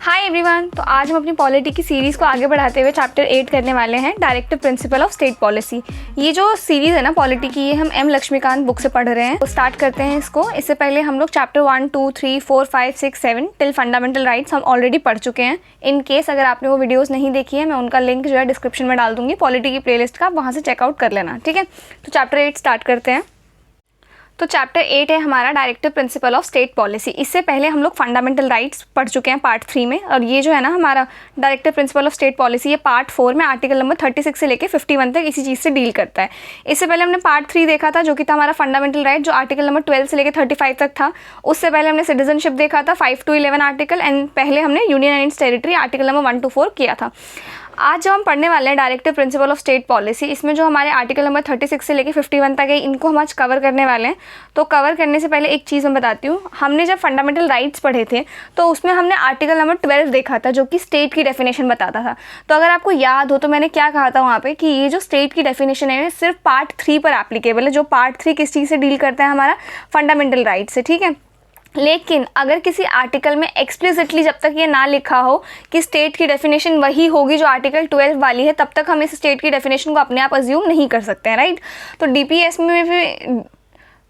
Hi everyone. तो आज हम अपनी पॉलिटी की सीरीज़ को आगे बढ़ाते हुए चैप्टर 8 करने वाले हैं, directive principle of state policy. ये जो सीरीज़ है ना पॉलिटी की, ये हम एम लक्ष्मीकांत बुक से पढ़ रहे हैं। तो स्टार्ट करते हैं इसको। इससे पहले हम लोग चैप्टर 1, 2, 3, 4, 5, 6, 7 टिल फंडामेंटल राइट्स हम ऑलरेडी पढ़ चुके हैं। इन केस अगर आपने वो वीडियोज़ नहीं देखी है, मैं उनका लिंक जो है डिस्क्रिप्शन में डाल दूंगी पॉलिटी की प्लेलिस्ट का, वहाँ से चेकआउट कर लेना। ठीक है, तो चैप्टर 8 स्टार्ट करते हैं। तो चैप्टर 8 है हमारा directive principle of state policy. इससे पहले हम लोग फंडामेंटल राइट्स पढ़ चुके हैं पार्ट 3 में, और ये जो है ना हमारा directive principle of state policy, ये पार्ट 4 में आर्टिकल नंबर 36 से लेकर 51 तक इसी चीज़ से डील करता है। इससे पहले हमने पार्ट 3 देखा था, जो कि था हमारा फंडामेंटल राइट, जो आर्टिकल नंबर 12 से लेकर 35 तक था। उससे पहले हमने सिटीजनशिप देखा था 5 to 11 आर्टिकल, एंड पहले हमने union and territory article number 1 to 4 किया था। आज जो हम पढ़ने वाले हैं directive principle of state policy, इसमें जो हमारे आर्टिकल नंबर 36 से लेकर 51 तक है, इनको हम आज कवर करने वाले हैं। तो कवर करने से पहले एक चीज़ मैं बताती हूँ। हमने जब फंडामेंटल राइट्स पढ़े थे तो उसमें हमने आर्टिकल नंबर 12 देखा था, जो कि स्टेट की डेफिनेशन बताता था। तो अगर आपको याद हो तो मैंने क्या कहा था वहाँ पे कि ये जो स्टेट की डेफिनेशन है सिर्फ पार्ट 3 पर एप्लीकेबल है, जो पार्ट 3 किस चीज़ से डील करता है, हमारा फंडामेंटल राइट से। ठीक है, लेकिन अगर किसी आर्टिकल में एक्सप्लिसिटली जब तक ये ना लिखा हो कि स्टेट की डेफिनेशन वही होगी जो आर्टिकल 12 वाली है, तब तक हम इस स्टेट की डेफिनेशन को अपने आप अज्यूम नहीं कर सकते हैं, राइट। तो डीपीएस में भी,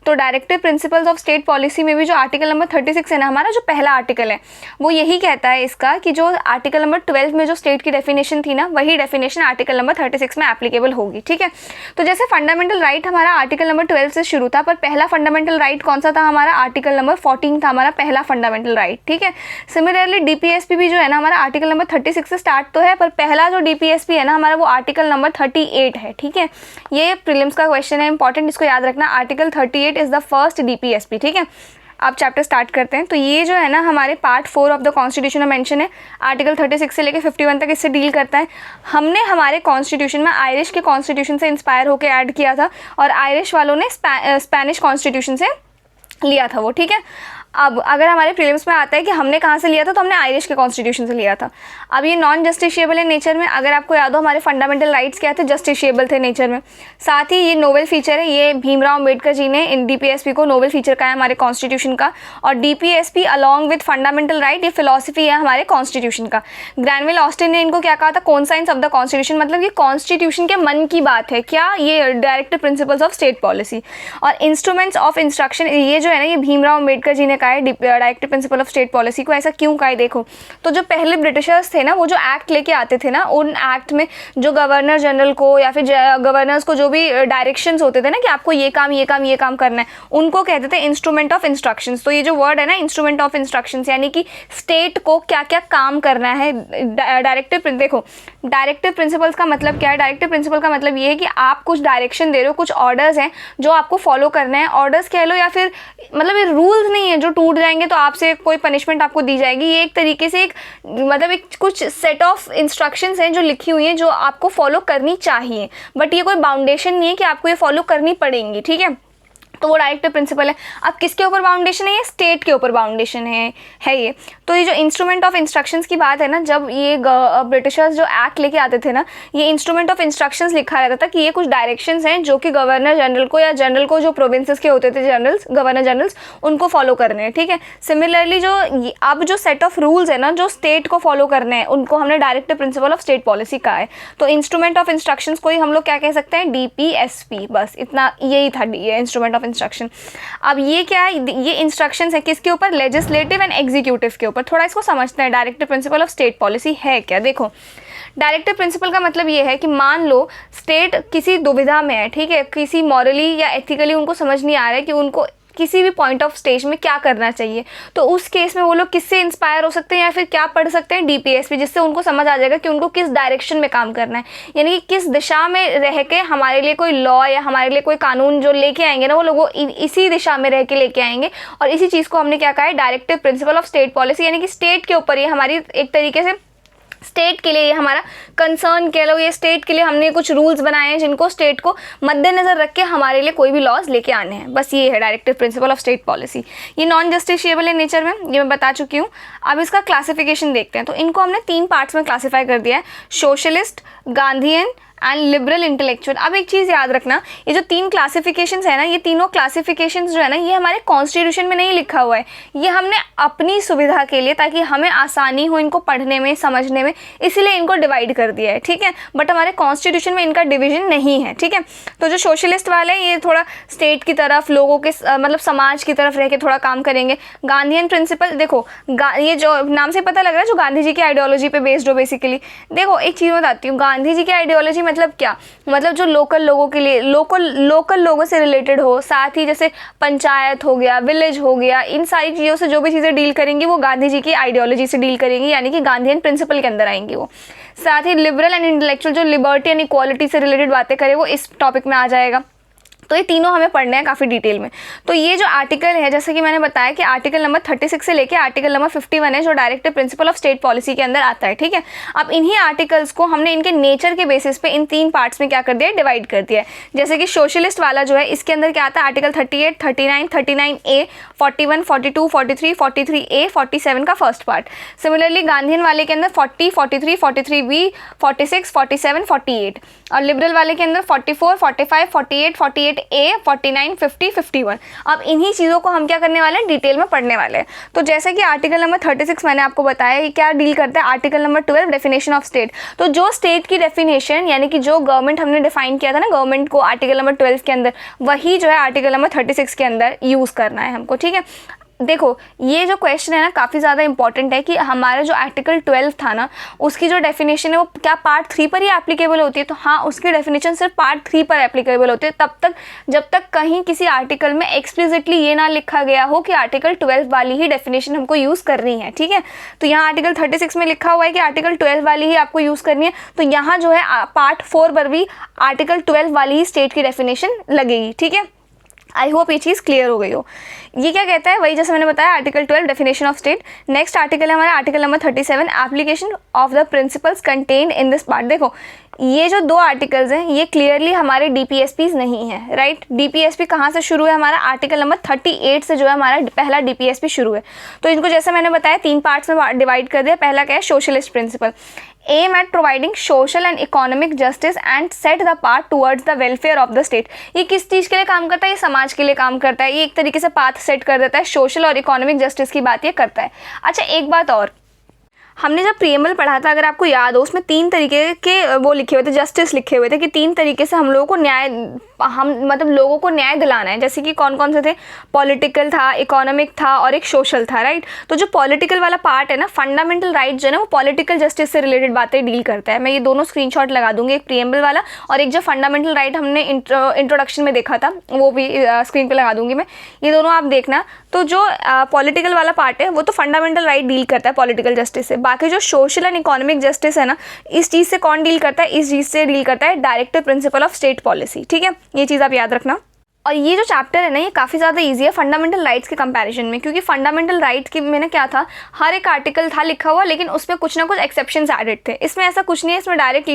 तो directive principles of state policy में भी जो आर्टिकल नंबर 36 है ना हमारा, जो पहला आर्टिकल है, वो यही कहता है इसका कि जो आर्टिकल नंबर 12 में जो स्टेट की डेफिनेशन थी ना, वही डेफिनेशन आर्टिकल नंबर 36 में एप्लीकेबल होगी। ठीक है, तो जैसे फंडामेंटल राइट हमारा आर्टिकल नंबर 12 से शुरू था, पर पहला फंडामेंटल राइट कौन सा था हमारा, आर्टिकल नंबर 14 था हमारा पहला फंडामेंटल राइट। ठीक है, सिमिलरली डीपीएसपी भी जो है ना हमारा आर्टिकल नंबर 36 से स्टार्ट तो है, पर पहला जो डीपीएसपी है ना हमारा, वो आर्टिकल नंबर 38 है। ठीक है, ये प्रीलिम्स का क्वेश्चन है, इंपॉर्टेंट, इसको याद रखना। Article 38 is the first DPSP. ठीक है, आप चैप्टर स्टार्ट करते हैं। तो ये जो है ना हमारे पार्ट 4 ऑफ द कॉन्स्टिट्यूशन में मेंशन है, आर्टिकल 36 से लेकर 51 तक इससे डील करता है। हमने हमारे कॉन्स्टिट्यूशन में आयरिश के कॉन्स्टिट्यूशन से इंस्पायर होकर ऐड किया था, और आयरिश वालों ने स्पेनिश कॉन्स्टिट्यूशन से लिया था वो। ठीक है, अब अगर हमारे प्रीलिम्स में आता है कि हमने कहाँ से लिया था, तो हमने आयरिश के कॉन्स्टिट्यूशन से लिया था। अब ये नॉन जस्टिशिएबल है नेचर में। अगर आपको याद हो हमारे फंडामेंटल राइट्स क्या थे, जस्टिशिएबल थे नेचर में। साथ ही ये नोवेल फीचर है, ये भीमराव अम्बेडकर जी ने इन डीपीएसपी को नोवेल फीचर कहा है हमारे कॉन्स्टिट्यूशन का। और DPSP along with fundamental right, ये फिलॉसफी है हमारे कॉन्स्टिट्यूशन का। ग्रैनविल ऑस्टिन ने इनको क्या कहा था, कॉन्साइंस ऑफ द कॉन्स्टिट्यूशन, मतलब ये कॉन्स्टिट्यूशन के मन की बात है क्या, ये directive principles of state policy. और इंस्ट्रूमेंट्स ऑफ इंस्ट्रक्शन, ये जो है ना ये भीमराव अम्बेडकर जी ने कहा है directive principle of state policy को। ऐसा क्यों कहा है देखो, तो जो पहले ब्रिटिशर्स थे ना, वो जो एक्ट लेके आते थे ना, उन एक्ट में जो गवर्नर जनरल को या फिर गवर्नर्स को जो भी डायरेक्शंस होते थे ना कि आपको ये काम ये काम ये काम करना है, उनको कहते थे इंस्ट्रूमेंट ऑफ इंस्ट्रक्शंस। तो ये जो वर्ड है ना इंस्ट्रूमेंट ऑफ इंस्ट्रक्शंस, यानी कि स्टेट को क्या क्या काम करना है। डायरेक्टिव, देखो डायरेक्टिव प्रिंसिपल्स का मतलब क्या है, डायरेक्टिव प्रिंसिपल का मतलब ये है कि आप कुछ डायरेक्शन दे रहे हो, कुछ ऑर्डर्स हैं जो आपको फॉलो करना है। ऑर्डर्स कह लो या फिर मतलब ये रूल्स नहीं है जो टूट जाएंगे तो आपसे कोई पनिशमेंट आपको दी जाएगी। ये एक तरीके से एक मतलब एक कुछ सेट ऑफ इंस्ट्रक्शंस हैं जो लिखी हुई हैं, जो आपको फॉलो करनी चाहिए, बट ये कोई बाउंडेशन नहीं है कि आपको ये फॉलो करनी पड़ेंगी। ठीक है, तो वो डायरेक्टिव प्रिंसिपल है। अब किसके ऊपर बाउंडेशन है, ये स्टेट के ऊपर बाउंडेशन है ये। तो ये जो इंस्ट्रूमेंट ऑफ इंस्ट्रक्शंस की बात है ना, जब ये ब्रिटिशर्स जो एक्ट लेके आते थे ना, ये इंस्ट्रूमेंट ऑफ इंस्ट्रक्शंस लिखा रहता था कि ये कुछ डायरेक्शंस हैं जो कि गवर्नर जनरल को या जनरल को, जो प्रोविंसेस के होते थे जनरल्स, गवर्नर जनरल्स, उनको फॉलो करने हैं। ठीक है, सिमिलरली जो अब जो सेट ऑफ रूल्स है ना जो स्टेट को फॉलो करने हैं, उनको हमने directive principle of state policy कहा है। तो इंस्ट्रूमेंट ऑफ इंस्ट्रक्शंस को ही हम लोग क्या कह सकते हैं, डीपीएसपी, बस इतना, यही था इंस्ट्रूमेंट ऑफ इंस्ट्रक्शन। अब ये क्या है, ये इंस्ट्रक्शंस है किसके ऊपर, लेजिस्लेटिव एंड एग्जीक्यूटिव के ऊपर। थोड़ा इसको समझते हैं, directive principle of state policy है क्या। देखो डायरेक्टिव प्रिंसिपल का मतलब ये है कि मान लो स्टेट किसी दुविधा में है, ठीक है, किसी मॉरली या एथिकली उनको समझ नहीं आ रहा है कि उनको किसी भी पॉइंट ऑफ स्टेज में क्या करना चाहिए, तो उस केस में वो लोग किससे इंस्पायर हो सकते हैं या फिर क्या पढ़ सकते हैं, डीपीएसपी, जिससे उनको समझ आ जाएगा कि उनको किस डायरेक्शन में काम करना है, यानी कि किस दिशा में रह के हमारे लिए कोई लॉ या हमारे लिए कोई कानून जो लेके आएंगे ना, वो लोग वो इसी दिशा में रह के लेके आएंगे। और इसी चीज़ को हमने क्या कहा है, directive principle of state policy, यानी कि स्टेट के ऊपर ये हमारी एक तरीके से स्टेट के लिए ये हमारा कंसर्न कह लो, ये स्टेट के लिए हमने कुछ रूल्स बनाए हैं जिनको स्टेट को मद्देनजर रख के हमारे लिए कोई भी लॉज लेके आने हैं। बस ये है directive principle of state policy. ये नॉन जस्टिशिएबल है नेचर में, ये मैं बता चुकी हूँ। अब इसका क्लासिफिकेशन देखते हैं। तो इनको हमने 3 पार्ट्स में क्लासीफाई कर दिया है, socialist, Gandhian and liberal intellectual. अब एक चीज़ याद रखना, ये जो 3 क्लासिफिकेशंस है ना, ये तीनों क्लासिफिकेशंस जो है ना, ये हमारे कॉन्स्टिट्यूशन में नहीं लिखा हुआ है, ये हमने अपनी सुविधा के लिए, ताकि हमें आसानी हो इनको पढ़ने में, समझने में, इसीलिए इनको डिवाइड कर दिया है, ठीक है। बट हमारे कॉन्स्टिट्यूशन में इनका डिवीजन नहीं है, ठीक है। तो जो सोशलिस्ट वाले हैं, ये थोड़ा स्टेट की तरफ, लोगों के मतलब समाज की तरफ रह के थोड़ा काम करेंगे। गांधीयन प्रिंसिपल, देखो ये जो नाम से पता लग रहा है, जो गांधी जी की आइडियोलॉजी पे बेस्ड हो बेसिकली। देखो एक चीज़ बताती हूँ, गांधी जी की आइडियोलॉजी मतलब क्या, मतलब जो लोकल लोगों के लिए, लोकल लोगों से रिलेटेड हो, साथ ही जैसे पंचायत हो गया, विलेज हो गया, इन सारी चीज़ों से जो भी चीज़ें डील करेंगी वो गांधी जी की आइडियोलॉजी से डील करेंगी, यानी कि गांधीयन प्रिंसिपल के अंदर आएंगी वो। साथ ही लिबरल एंड इंटेलेक्चुअल, जो लिबर्टी एंड इक्वालिटी से रिलेटेड बातें करे, वो इस टॉपिक में आ जाएगा। तो ये तीनों हमें पढ़ने हैं काफ़ी डिटेल में। तो ये जो आर्टिकल है, जैसे कि मैंने बताया कि आर्टिकल नंबर 36 से लेके आर्टिकल नंबर 51 है, जो directive principle of state policy के अंदर आता है, ठीक है। अब इन्हीं आर्टिकल्स को हमने इनके नेचर के बेसिस पे इन 3 पार्ट्स में क्या कर दिया है, डिवाइड कर दिया है। जैसे कि सोशलिस्ट वाला जो है, इसके अंदर क्या आता है, आर्टिकल 38, 39, 39A, 41, 42, 43, 43A, 47 का फर्स्ट पार्ट। सिमिलरली गांधीयन वाले के अंदर 40, 43, 43B, 46, 47, 48, और लिबरल वाले के अंदर 44, 45, 48, 48A, 49, 50, 51। अब इन्हीं चीज़ों को हम क्या करने वाले हैं, डिटेल में पढ़ने वाले हैं। तो जैसे कि आर्टिकल नंबर 36 मैंने आपको बताया कि क्या डील करता है, article number 12 definition of state. तो जो स्टेट की डेफिनेशन, यानी कि जो गवर्नमेंट हमने डिफाइन किया था ना गवर्नमेंट को आर्टिकल नंबर 12 के अंदर, वही जो है आर्टिकल नंबर 36 के अंदर यूज़ करना है हमको, ठीक है। देखो ये जो क्वेश्चन है ना, काफ़ी ज़्यादा इंपॉर्टेंट है कि हमारा जो आर्टिकल 12 था ना, उसकी जो डेफिनेशन है वो क्या पार्ट 3 पर ही एप्लीकेबल होती है। तो हाँ, उसकी डेफिनेशन सिर्फ पार्ट 3 पर एप्लीकेबल होती है, तब तक जब तक कहीं किसी आर्टिकल में एक्सप्लिसिटली ये ना लिखा गया हो कि आर्टिकल 12 वाली ही डेफिनेशन हमको यूज़ करनी है, ठीक है। तो यहाँ आर्टिकल 36 में लिखा हुआ है कि आर्टिकल 12 वाली ही आपको यूज़ करनी है, तो यहाँ जो है पार्ट 4 पर भी आर्टिकल 12 वाली ही स्टेट की डेफिनेशन लगेगी, ठीक है। आई होप ये चीज़ क्लियर हो गई हो। ये क्या कहता है, वही जैसे मैंने बताया, article 12 definition of state. Next article है हमारा article number 37 application of the principles contained in this part. देखो ये जो 2 आर्टिकल्स हैं, ये क्लियरली हमारे डीपीएसपीज नहीं है, राइट। डीपीएसपी कहाँ से शुरू है, हमारा आर्टिकल नंबर 38 से जो है हमारा पहला डीपीएसपी शुरू है। तो इनको जैसे मैंने बताया 3 पार्ट्स में डिवाइड कर दिया। पहला क्या है, socialist principle, aim at providing social and economic justice and set the path towards the welfare of the state. ये किस चीज़ के लिए काम करता है, ये समाज के लिए काम करता है। ये एक तरीके से पाथ सेट कर देता है, सोशल और इकोनॉमिक जस्टिस की बात ये करता है। अच्छा एक बात और, हमने जब प्रीएम्बल पढ़ा था, अगर आपको याद हो, उसमें 3 तरीके के वो लिखे हुए थे, जस्टिस लिखे हुए थे कि 3 तरीके से हम लोगों को न्याय, हम मतलब लोगों को न्याय दिलाना है। जैसे कि कौन कौन से थे, पॉलिटिकल था, इकोनॉमिक था और एक सोशल था, राइट। तो जो पॉलिटिकल वाला पार्ट है ना, फंडामेंटल राइट जो है ना, वो पॉलिटिकल जस्टिस से रिलेटेड बातें डील करता है। मैं ये दोनों स्क्रीनशॉट लगा दूंगी, एक प्रीएम्बल वाला और एक जो फंडामेंटल राइट हमने इंट्रोडक्शन में देखा था, वो भी स्क्रीन पर लगा दूंगी मैं। ये दोनों आप देखना। तो जो पॉलिटिकल वाला पार्ट है वो तो फंडामेंटल राइट डील करता है पॉलिटिकल जस्टिस से। बाकी जो सोशल एंड इकोनॉमिक जस्टिस है ना, इस चीज़ से कौन डील करता है, इस चीज़ से डील करता है directive principle of state policy, ठीक है। ये चीज़ आप याद रखना। और ये जो चैप्टर है ना, ये काफ़ी ज़्यादा इजी है फंडामेंटल राइट्स के कंपैरिजन में, क्योंकि फंडामेंटल राइट्स के में ना क्या था, हर एक आर्टिकल था लिखा हुआ, लेकिन उसमें कुछ ना कुछ एक्सेप्शंस एडेड थे। इसमें ऐसा कुछ नहीं है, इसमें डायरेक्ट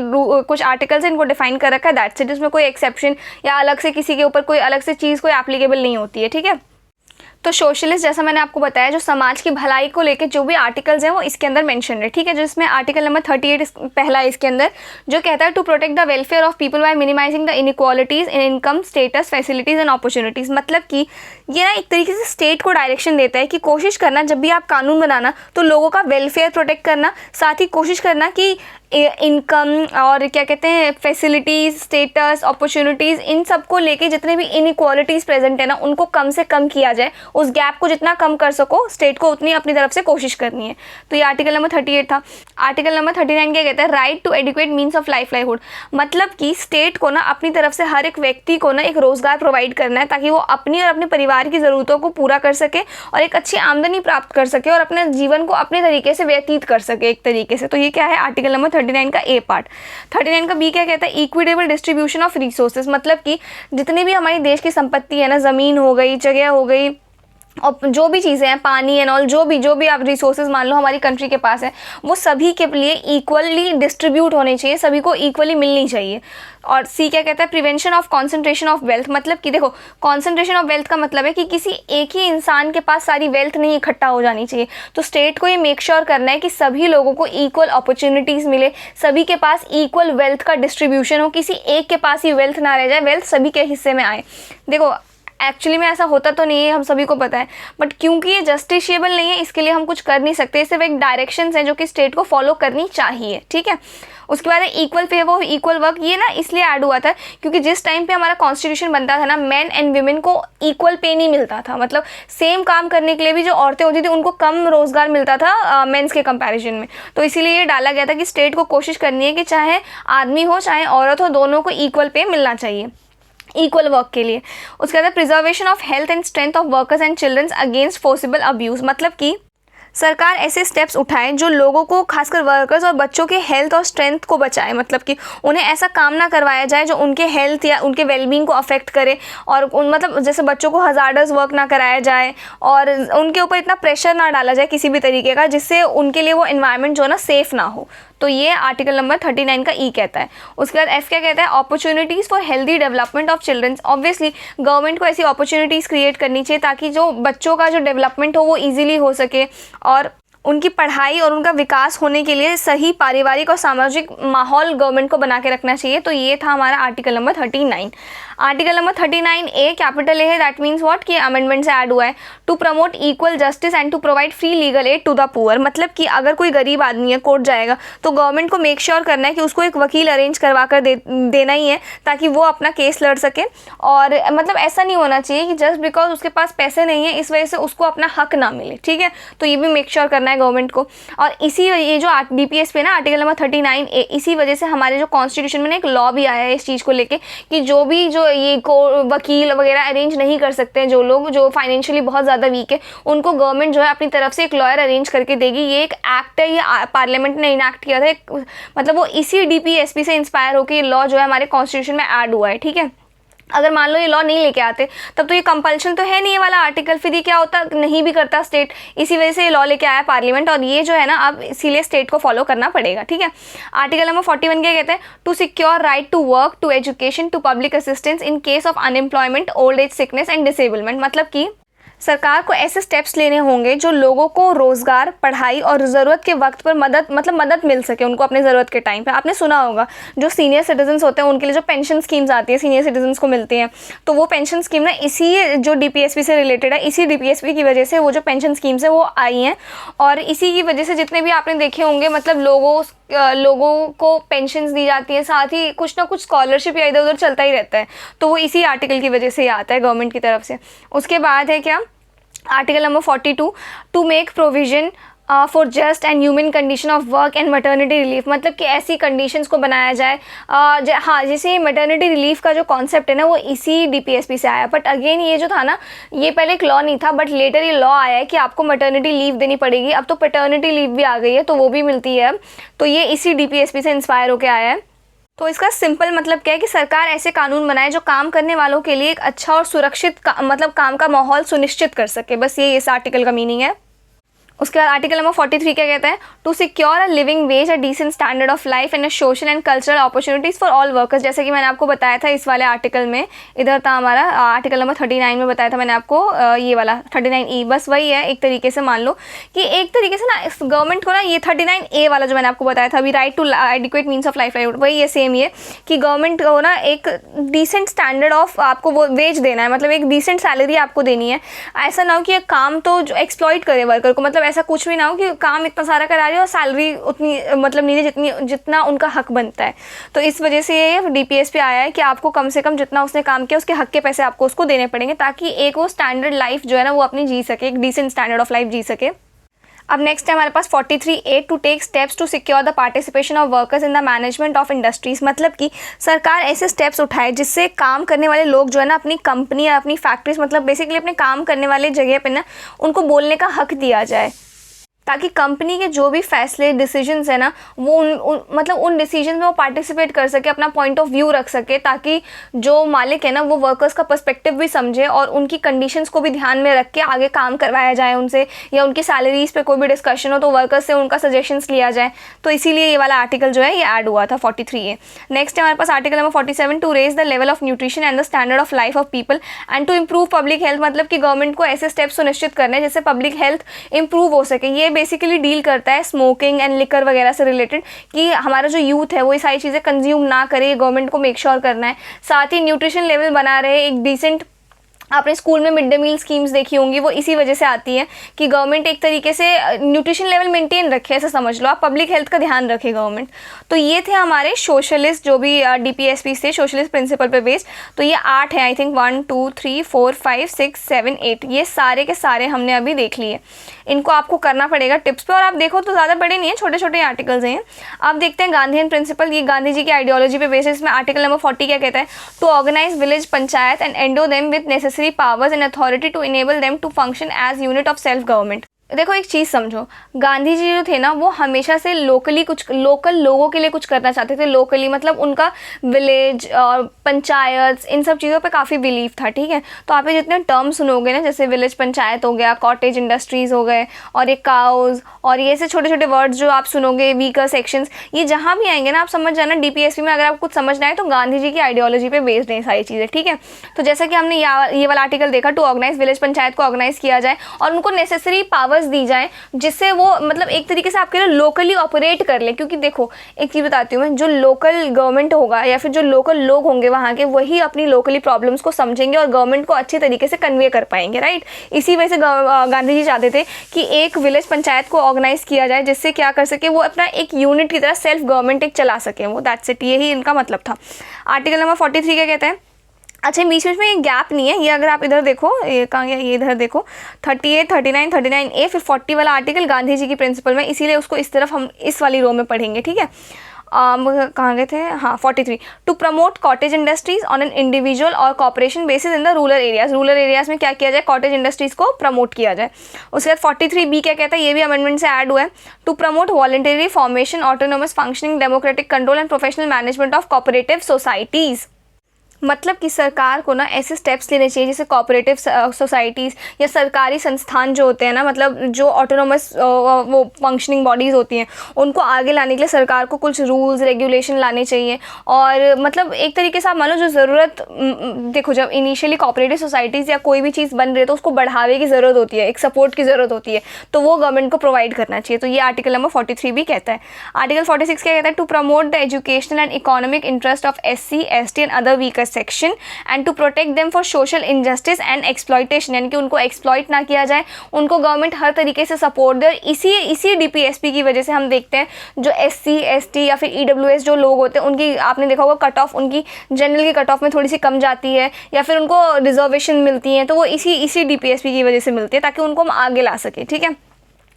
कुछ आर्टिकल्स इनको डिफाइन कर रखा है, दैट्स इट। इसमें कोई एक्सेप्शन या अलग से किसी के ऊपर कोई अलग से चीज़ कोई एप्लीकेबल नहीं होती है, ठीक है। तो सोशलिस्ट, जैसा मैंने आपको बताया, जो समाज की भलाई को लेकर जो भी आर्टिकल्स हैं वो इसके अंदर मेंशन है, ठीक है। जिसमें आर्टिकल नंबर 38 पहला है इसके अंदर, जो कहता है to protect the welfare of people by minimising the inequalities in income, status, facilities and opportunities. मतलब कि ये ना एक तरीके से स्टेट को डायरेक्शन देता है कि कोशिश करना, जब भी आप कानून बनाना तो लोगों का वेलफेयर प्रोटेक्ट करना, साथ ही कोशिश करना कि इनकम और क्या कहते हैं फैसिलिटीज़, स्टेटस, अपॉर्चुनिटीज़, इन सब को लेके जितने भी इनइक्वालिटीज़ प्रेजेंट है ना, उनको कम से कम किया जाए। उस गैप को जितना कम कर सको स्टेट को उतनी अपनी तरफ से कोशिश करनी है। तो ये आर्टिकल नंबर 38 था। आर्टिकल नंबर 39 क्या कहता है, right to adequate means of livelihood. मतलब कि स्टेट को ना अपनी तरफ से हर एक व्यक्ति को ना एक रोज़गार प्रोवाइड करना है, ताकि वो अपनी और अपने परिवार की ज़रूरतों को पूरा कर सके और एक अच्छी आमदनी प्राप्त कर सके और अपने जीवन को अपने तरीके से व्यतीत कर सके एक तरीके से। तो ये क्या है, आर्टिकल नंबर 39 का ए पार्ट। 39 का बी क्या कहता है, इक्विटेबल डिस्ट्रीब्यूशन ऑफ रिसोर्सेज। मतलब कि जितनी भी हमारी देश की संपत्ति है ना, ज़मीन हो गई, जगह हो गई, और जो भी चीज़ें हैं, पानी एंड ऑल, जो भी आप रिसोर्सेज मान लो हमारी कंट्री के पास है, वो सभी के लिए इक्वली डिस्ट्रीब्यूट होने चाहिए, सभी को इक्वली मिलनी चाहिए। और सी क्या कहता है, prevention of concentration of wealth, मतलब कि देखो कॉन्सेंट्रेशन ऑफ वेल्थ का मतलब है कि किसी एक ही इंसान के पास सारी वेल्थ नहीं इकट्ठा हो जानी चाहिए। तो स्टेट को ये मेक श्योर करना है कि सभी लोगों को इक्वल अपॉर्चुनिटीज़ मिले, सभी के पास इक्वल वेल्थ का डिस्ट्रीब्यूशन हो, किसी एक के पास ही वेल्थ ना रह जाए, वेल्थ सभी के हिस्से में आए। देखो एक्चुअली में ऐसा होता तो नहीं है, हम सभी को पता है, बट क्योंकि ये जस्टिशिएबल नहीं है इसके लिए हम कुछ कर नहीं सकते। सिर्फ एक डायरेक्शंस हैं जो कि स्टेट को फॉलो करनी चाहिए, ठीक है। उसके बाद इक्वल पे वो इक्वल वर्क, ये ना इसलिए ऐड हुआ था क्योंकि जिस टाइम पे हमारा कॉन्स्टिट्यूशन बनता था ना, मेन एंड वीमेन को इक्वल पे नहीं मिलता था। मतलब सेम काम करने के लिए भी जो औरतें होती थी उनको कम रोजगार मिलता था मेंस के कंपैरिजन में। तो इसीलिए ये डाला गया था कि स्टेट को कोशिश करनी है कि चाहे आदमी हो चाहे औरत हो, दोनों को इक्वल पे मिलना चाहिए इक्वल वर्क के लिए। उसके बाद preservation of health and strength of workers and childrens against forcible abuse, मतलब कि सरकार ऐसे स्टेप्स उठाए जो लोगों को, खासकर वर्कर्स और बच्चों के हेल्थ और स्ट्रेंथ को बचाए। मतलब कि उन्हें ऐसा काम ना करवाया जाए जो उनके हेल्थ या उनके वेलबींग को अफेक्ट करे, और मतलब जैसे बच्चों को हजार्डस वर्क ना कराया जाए और उनके ऊपर इतना प्रेशर ना डाला जाए किसी भी तरीके का जिससे उनके लिए वो एनवायरनमेंट जो है ना सेफ़ ना हो। तो ये आर्टिकल नंबर 39 का ई कहता है। उसके बाद एफ क्या कहता है, opportunities for healthy development of childrens. Obviously government को ऐसी अपॉर्चुनिटीज़ क्रिएट करनी चाहिए ताकि जो बच्चों का जो डेवलपमेंट हो वो ईजिली हो सके, और उनकी पढ़ाई और उनका विकास होने के लिए सही पारिवारिक और सामाजिक माहौल गवर्नमेंट को बना के रखना चाहिए। तो ये था हमारा article number 39। Article number 39A capital A है, दैट मीन्स व्हाट कि अमेंडमेंट से ऐड हुआ है, to promote equal justice and to provide free legal aid to the poor. मतलब कि अगर कोई गरीब आदमी है, कोर्ट जाएगा, तो गवर्नमेंट को मेक श्योर करना है कि उसको एक वकील अरेंज करवा कर देना ही है ताकि वो अपना केस लड़ सके। और मतलब ऐसा नहीं होना चाहिए कि जस्ट बिकॉज उसके पास पैसे नहीं है इस वजह से उसको अपना हक ना मिले, ठीक है। तो ये भी मेक श्योर करना है गवर्नमेंट को। और इसी ये जो DPS पे ना आर्टिकल नंबर 39A, इसी वजह से हमारे जो कॉन्स्टिट्यूशन में एक लॉ भी आया है इस चीज़ को लेके कि जो भी जो ये वकील वगैरह अरेंज नहीं कर सकते हैं, जो लोग जो फाइनेंशियली बहुत ज़्यादा वीक है, उनको गवर्नमेंट जो है अपनी तरफ से एक लॉयर अरेंज करके देगी। ये एक एक्ट है, ये पार्लियामेंट ने इनैक्ट किया था, मतलब वो इसी DPSP से इंस्पायर होकर ये लॉ जो है हमारे कॉन्स्टिट्यूशन में ऐड हुआ है, ठीक है। अगर मान लो ये लॉ नहीं लेके आते तब तो ये कंपल्शन तो है नहीं ये वाला आर्टिकल, फिर ये क्या होता, नहीं भी करता स्टेट। इसी वजह से ये लॉ लेके आया पार्लियामेंट, और ये जो है ना अब इसीलिए स्टेट को फॉलो करना पड़ेगा, ठीक है। आर्टिकल नंबर 41 क्या कहते हैं, to secure right to work, to education, to public assistance in case of unemployment, old age, sickness and disablement. मतलब कि सरकार को ऐसे स्टेप्स लेने होंगे जो लोगों को रोज़गार, पढ़ाई और ज़रूरत के वक्त पर मदद मिल सके उनको अपने ज़रूरत के टाइम पे। आपने सुना होगा जो सीनियर सिटीजन्स होते हैं उनके लिए जो पेंशन स्कीम्स आती है सीनियर सिटीजन्स को मिलती हैं, तो वो पेंशन स्कीम ना इसी जो DPSP से रिलेटेड है, इसी DPSP की वजह से वो जो पेंशन स्कीम्स है वो आई हैं। और इसी की वजह से जितने भी आपने देखे होंगे मतलब लोगों को पेंशन्स दी जाती है, साथ ही कुछ ना कुछ स्कॉलरशिप या इधर उधर चलता ही रहता है। तो वो इसी आर्टिकल की वजह से ही आता है गवर्नमेंट की तरफ से। उसके बाद है क्या, article number 42, to make provision for just and human condition of work and maternity relief. मतलब कि ऐसी कंडीशंस को बनाया जाए, हाँ जैसे मैटरनिटी रिलीफ का जो कॉन्सेप्ट है ना वो इसी DPSP से आया। बट अगेन ये जो था ना, ये पहले एक लॉ नहीं था, बट लेटर ये लॉ आया है कि आपको मैटरनिटी लीव देनी पड़ेगी। अब तो पैटर्निटी लीव भी आ गई है तो वो भी मिलती है अब। तो ये इसी DPSP से इंस्पायर होकर आया है। तो इसका सिंपल मतलब क्या है कि सरकार ऐसे कानून बनाए जो काम करने वालों के लिए एक अच्छा और सुरक्षित मतलब काम का माहौल सुनिश्चित कर सके। बस ये इस आर्टिकल का मीनिंग है। उसके बाद आर्टिकल नंबर 43 क्या कहता है, to secure a living wage, a decent standard of life and a social and cultural opportunities for all workers. जैसे कि मैंने आपको बताया था इस वाले आर्टिकल में, इधर था हमारा आर्टिकल नंबर 39 में बताया था मैंने आपको, ये वाला 39E बस वही है। एक तरीके से मान लो कि एक तरीके से ना इस गवर्नमेंट को ना ये 39A वाला जो मैंने आपको बताया था अभी, right to adequate means of life, वही है सेम ये, कि गवर्नमेंट को ना एक डिसेंट स्टैंडर्ड ऑफ आपको वो वेज देना है, मतलब एक डिसेंट सैलरी आपको देनी है। ऐसा ना हो कि काम तो जो एक्सप्लॉइट करे वर्कर को, मतलब ऐसा कुछ भी ना हो कि काम इतना सारा करा रही है और सैलरी उतनी मतलब नहीं जितना उनका हक बनता है। तो इस वजह से ये DPSP आया है कि आपको कम से कम जितना उसने काम किया उसके हक के पैसे आपको उसको देने पड़ेंगे, ताकि एक वो स्टैंडर्ड लाइफ जो है ना वो अपनी जी सके, एक डिसेंट स्टैंडर्ड ऑफ लाइफ जी सके। अब नेक्स्ट है हमारे पास 43A, to take steps to secure the participation of workers in the management of industries. मतलब कि सरकार ऐसे स्टेप्स उठाए जिससे काम करने वाले लोग जो है ना अपनी कंपनी या अपनी फैक्ट्रीज, मतलब बेसिकली अपने काम करने वाले जगह पे ना उनको बोलने का हक दिया जाए। ताकि कंपनी के जो भी फैसले डिसीजंस है ना वो मतलब उन डिसीजन में वो पार्टिसिपेट कर सके, अपना पॉइंट ऑफ व्यू रख सके, ताकि जो मालिक है ना वो वर्कर्स का पर्सपेक्टिव भी समझे और उनकी कंडीशंस को भी ध्यान में रख के आगे काम करवाया जाए उनसे, या उनकी सैलरीज पे कोई भी डिस्कशन हो तो वर्कर्स से उनका सजेशंस लिया जाए। तो इसीलिए ये वाला आर्टिकल जो है ये ऐड हुआ था 43A। नेक्स्ट है हमारे पास article number 47, to raise the level of nutrition and the standard of life of people and to improve public health. मतलब कि गवर्नमेंट को ऐसे स्टेप्स सुनिश्चित करने जिससे पब्लिक हेल्थ इंप्रूव हो सके। ये बेसिकली डील करता है स्मोकिंग एंड लिकर वगैरह से रिलेटेड, कि हमारा जो यूथ है वो ये सारी चीज़ें कंज्यूम ना करे, गवर्नमेंट को मेक श्योर करना है। साथ ही न्यूट्रिशन लेवल बना रहे, एक डिसेंट, आपने स्कूल में मिड डे मील स्कीम्स देखी होंगी, वो इसी वजह से आती है कि गवर्नमेंट एक तरीके से न्यूट्रिशन लेवल मेंटेन रखे, ऐसा समझ लो आप, पब्लिक हेल्थ का ध्यान रखे गवर्नमेंट। तो ये थे हमारे सोशलिस्ट जो भी DPSP थे, सोशलिस्ट प्रिंसिपल पे बेस्ड। तो ये 8 है, आई थिंक 1 2 3 4 5 6 7 8, ये सारे के सारे हमने अभी देख लिए। इनको आपको करना पड़ेगा टिप्स पे, और आप देखो तो ज़्यादा बड़े नहीं है, छोटे छोटे आर्टिकल्स हैं। अब देखते हैं गांधीयन प्रिंसिपल, ये गांधी जी की आइडियोलॉजी पे बेसिस में आर्टिकल नंबर 40 क्या कहता है, to organise village panchayat and endow them with necessary powers and authority to enable them to function as unit of self government। देखो एक चीज़ समझो, गांधी जी जो थे ना वो हमेशा से लोकल लोगों के लिए कुछ करना चाहते थे। लोकली मतलब उनका विलेज और पंचायत, इन सब चीज़ों पे काफ़ी बिलीव था, ठीक है। तो आप ये जितने टर्म सुनोगे ना, जैसे विलेज पंचायत हो गया, कॉटेज इंडस्ट्रीज हो गए, और एक काउज, और ये से छोटे छोटे वर्ड्स जो आप सुनोगे, वीकर सेक्शंस, ये जहाँ भी आएंगे ना आप समझ जाना DPSP में अगर आप कुछ समझना है तो गांधी जी की आइडियोलॉजी पे बेस्ड है सारी चीज़ें, ठीक है। तो जैसा कि हमने ये वाला आर्टिकल देखा, टू ऑर्गेनाइज विलेज पंचायत को ऑर्गेनाइज किया जाए और उनको नेसेसरी पावर्स दी जाए जिससे वो मतलब एक तरीके से आपके लिए लोकली ऑपरेट कर ले। क्योंकि देखो एक चीज़ बताती हूँ मैं, जो लोकल गवर्नमेंट होगा या फिर जो लोकल लोग होंगे वहाँ के, वही अपनी लोकली प्रॉब्लम्स को समझेंगे और गवर्नमेंट को अच्छे तरीके से कन्वे कर पाएंगे, राइट। इसी वजह से गांधी जी चाहते थे कि एक विलेज पंचायत को ऑर्गेनाइज किया जाए जिससे क्या कर सके, वो अपना एक यूनिट की तरह सेल्फ गवर्नमेंट एक चला सके वो, दैट्स इट, यही इनका मतलब था। आर्टिकल नंबर 43 क्या कहता है, अच्छा बीच में ये गैप नहीं है, ये अगर आप इधर देखो, ये कहाँ गया, ये इधर देखो 38 39 39A, फिर 40 वाला आर्टिकल गांधी जी की प्रिंसिपल में, इसीलिए उसको इस तरफ हम इस वाली रो में पढ़ेंगे, ठीक है। कहाँ गए थे, हाँ 43, to promote cottage industries on an individual और corporation basis in the rural areas. Rural areas में क्या किया जाए, कॉटेज इंडस्ट्रीज को प्रमोट किया जाए। उसके बाद 43B क्या कहता है, ये भी अमेंडमेंट से ऐड हुआ है, to promote voluntary formation, autonomous functioning, democratic control and professional management of cooperative societies. मतलब कि सरकार को ना ऐसे स्टेप्स लेने चाहिए जैसे कोऑपरेटिव सोसाइटीज़ या सरकारी संस्थान जो होते हैं ना, मतलब जो ऑटोनोमस वो फंक्शनिंग बॉडीज़ होती हैं, उनको आगे लाने के लिए सरकार को कुछ रूल्स रेगुलेशन लाने चाहिए। और मतलब एक तरीके से आप मान लो जो ज़रूरत, देखो जब इनिशियली कोऑपरेटिव सोसाइटीज़ या कोई भी चीज़ बन रही है तो उसको बढ़ावे की ज़रूरत होती है, एक सपोर्ट की ज़रूरत होती है, तो वो गवर्नमेंट को प्रोवाइड करना चाहिए। तो ये आर्टिकल नंबर 43 भी कहता है। आर्टिकल 46 क्या कहता है, to promote the educational and economic interest of SC ST and other weaker section and to protect them for social injustice and exploitation, यानी कि उनको एक्सप्लॉइट ना किया जाए, उनको गवर्नमेंट हर तरीके से सपोर्ट दे। इसी DPSP की वजह से हम देखते हैं जो SC ST या फिर EWS जो लोग होते हैं उनकी, आपने देखा होगा कट ऑफ उनकी जनरल की कट ऑफ में थोड़ी सी कम जाती है या फिर उनको रिजर्वेशन मिलती हैं, तो वो इसी DPSP की वजह से मिलती है ताकि उनको हम आगे ला सके, ठीक है।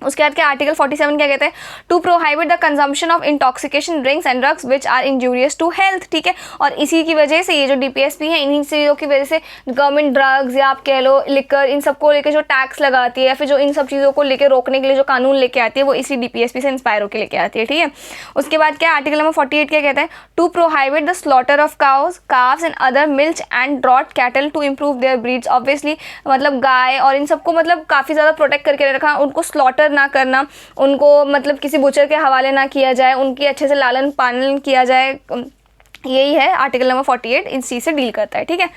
उसके बाद क्या आर्टिकल 47 क्या कहते हैं, to prohibit the consumption of intoxication drinks and drugs which are injurious to health, ठीक है। और इसी की वजह से ये जो DPSP है, इन्हीं चीज़ों की वजह से गवर्नमेंट ड्रग्स या आप कह लो लिकर, इन सबको लेकर जो टैक्स लगाती है या फिर जो इन सब चीज़ों को लेकर रोकने के लिए जो कानून लेके आती है वो इसी DPSP से इंस्पायर होकर लेके आती है, ठीक है। उसके बाद क्या आर्टिकल नंबर 48 क्या कहता है, to prohibit the slaughter of cows calves and other milk and draught cattle to improve their breeds. Obviously मतलब गाय और इन सबको मतलब काफ़ी ज़्यादा प्रोटेक्ट करके रखा, उनको स्लॉटर ना करना, उनको मतलब किसी बुचर के हवाले ना किया जाए, उनकी अच्छे से लालन पालन किया जाए, यही है आर्टिकल नंबर 48 इस चीज़ से डील करता है, ठीक है।